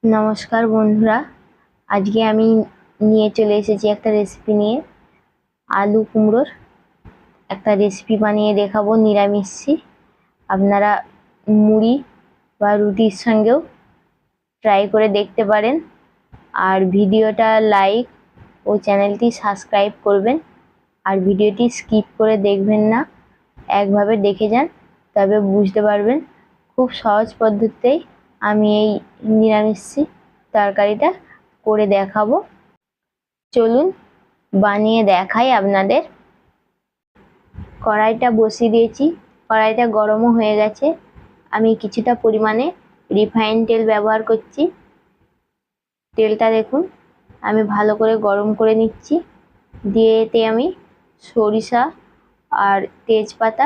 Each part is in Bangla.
নমস্কার বন্ধুরা, আজকে আমি নিয়ে চলে এসেছি একটা রেসিপি নিয়ে। আলু কুমড়োর একটা রেসিপি বানিয়ে দেখাবো নিরামিষি। আপনারা মুড়ি বা রুটির সঙ্গেও ট্রাই করে দেখতে পারেন। আর ভিডিওটা লাইক ও চ্যানেলটি সাবস্ক্রাইব করবেন। আর ভিডিওটি স্কিপ করে দেখবেন না, একভাবে দেখে যান, তবে বুঝতে পারবেন। খুব সহজ পদ্ধতিতেই আমি এই নিরামিষি তরকারিটা করে দেখাবো। চলুন বানিয়ে দেখাই আপনাদের। কড়াইটা বসিয়ে দিয়েছি, কড়াইটা গরমও হয়ে গেছে। আমি কিছুটা পরিমাণে রিফাইন তেল ব্যবহার করছি। তেলটা দেখুন আমি ভালো করে গরম করে নিচ্ছি। দিয়ে এতে আমি সরিষা আর তেজপাতা,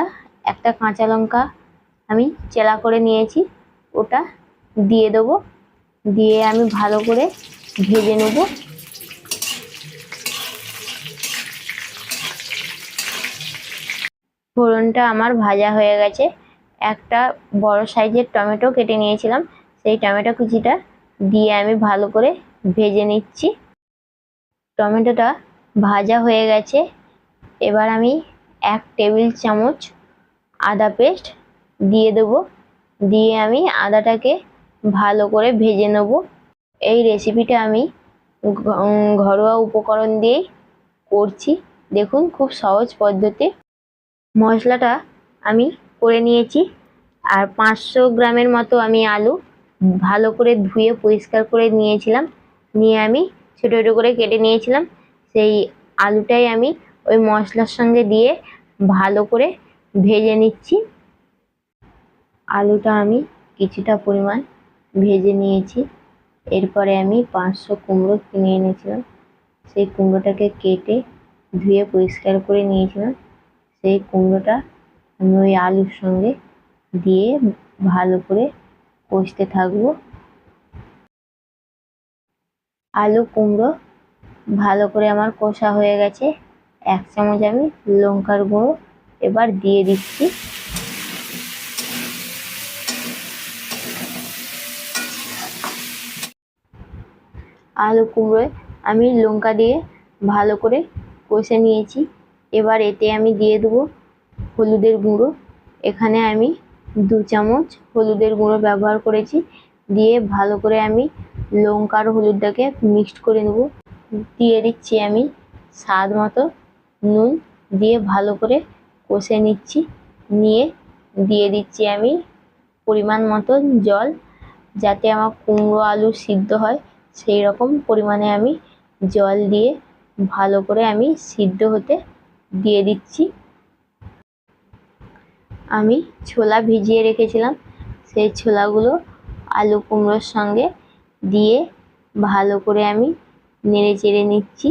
একটা কাঁচা লঙ্কা আমি চেলা করে নিয়েছি, ওটা দিয়ে দেবো। দিয়ে আমি ভালো করে ভেজে নেব। ফোড়নটা আমার ভাজা হয়ে গেছে। একটা বড় সাইজের টমেটো কেটে নিয়েছিলাম, সেই টমেটো কুচিটা দিয়ে আমি ভালো করে ভেজে নিচ্ছি। টমেটোটা ভাজা হয়ে গেছে। এবার আমি 1 টেবিল চামচ আদা পেস্ট দিয়ে দেবো। দিয়ে আমি আদাটাকে ভালো করে ভেজে নেব। এই রেসিপিটা আমি ঘরোয়া উপকরণ দিয়েই করছি। দেখুন খুব সহজ পদ্ধতি। মশলাটা আমি করে নিয়েছি। আর 500 গ্রামের মতো আমি আলু ভালো করে ধুয়ে পরিষ্কার করে নিয়েছিলাম। নিয়ে আমি ছোটো ছোটো করে কেটে নিয়েছিলাম। সেই আলুটাই আমি ওই মশলার সঙ্গে দিয়ে ভালো করে ভেজে নিচ্ছি। আলুটা আমি কিছুটা পরিমাণ ভেজে নিয়েছি। এরপরে আমি 500 কুমড়ো কিনে এনেছিলাম, সেই কুমড়োটাকে কেটে ধুয়ে পরিষ্কার করে নিয়েছিলাম। সেই কুমড়োটা আমি ওই আলুর সঙ্গে দিয়ে ভালো করে কষতে থাকবো। আলু কুমড়ো ভালো করে আমার কষা হয়ে গেছে। 1 চামচ আমি লঙ্কার গুঁড়ো এবার দিয়ে দিচ্ছি। আলু কুমড়োয় আমি লঙ্কা দিয়ে ভালো করে কষে নিয়েছি। এবার এতে আমি দিয়ে দেবো হলুদের গুঁড়ো। এখানে আমি 2 চামচ হলুদের গুঁড়ো ব্যবহার করেছি। দিয়ে ভালো করে আমি লঙ্কা আর হলুদটাকে মিক্সড করে নেব। দিয়ে দিচ্ছি আমি স্বাদ মতো নুন, দিয়ে ভালো করে কষে নিচ্ছি। নিয়ে দিয়ে দিচ্ছি আমি পরিমাণ মতো জল, যাতে আমার কুমড়ো আলু সিদ্ধ হয় সেই রকম পরিমাণে আমি জল দিয়ে ভালো করে আমি সিদ্ধ হতে দিয়ে দিচ্ছি। আমি ছোলা ভিজিয়ে রেখেছিলাম, সেই ছোলাগুলো আলু কুমড়োর সঙ্গে দিয়ে ভালো করে আমি নেড়ে চেড়ে নিচ্ছি।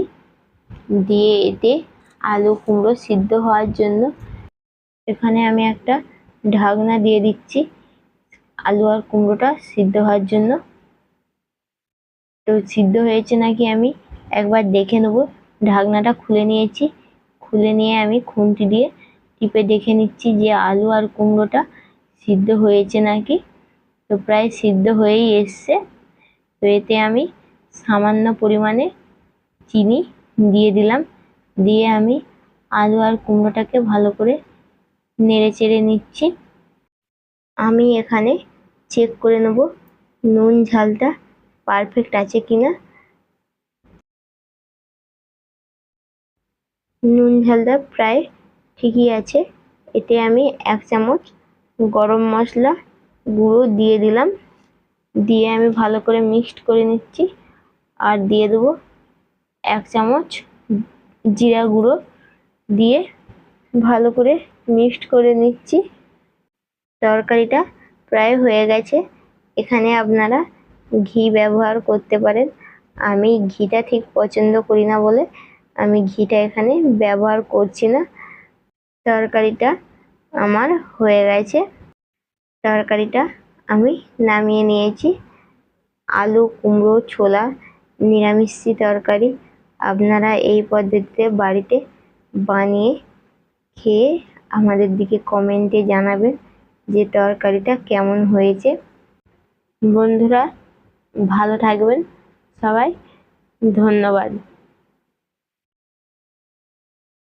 দিয়ে এতে আলু কুমড়ো সিদ্ধ হওয়ার জন্য এখানে আমি একটা ঢাকনা দিয়ে দিচ্ছি আলু আর কুমড়োটা সিদ্ধ হওয়ার জন্য। তো সিদ্ধ হয়েছে নাকি আমি একবার দেখে নেব। ঢাকনাটা খুলে নিয়েছি। খুলে নিয়ে আমি খুন্তি দিয়ে টিপে দেখে নিচ্ছি যে আলু আর কুমড়োটা সিদ্ধ হয়েছে নাকি। তো প্রায় সিদ্ধ হয়েই এসছে। তো এতে আমি সামান্য পরিমাণে চিনি দিয়ে দিলাম। দিয়ে আমি আলু আর কুমড়োটাকে ভালো করে নেড়ে চেড়ে নিচ্ছি। আমি এখানে চেক করে নেব নুন ঝালটা পারফেক্ট আছে কিনা। নুন ঝালটা প্রায় ঠিকই আছে। এতে আমি 1 চামচ গরম মশলা গুঁড়ো দিয়ে দিলাম। দিয়ে আমি ভালো করে মিক্সড করে নিচ্ছি। আর দিয়ে দেবো 1 চামচ জিরা গুঁড়ো, দিয়ে ভালো করে মিক্সড করে নিচ্ছি। তরকারিটা প্রায় হয়ে গেছে। এখানে আপনারা ঘি ব্যবহার করতে পারেন। আমি ঘিটা ঠিক পছন্দ করি না বলে আমি ঘিটা এখানে ব্যবহার করছি না। তরকারিটা আমার হয়ে গেছে। তরকারিটা আমি নামিয়ে নিয়েছি। আলু কুমড়ো ছোলা নিরামিষি তরকারি আপনারা এই পদ্ধতিতে বাড়িতে বানিয়ে খেয়ে আমাদের দিকে কমেন্টে জানাবেন যে তরকারিটা কেমন হয়েছে। বন্ধুরা, ভালো থাকবেন সবাই, ধন্যবাদ।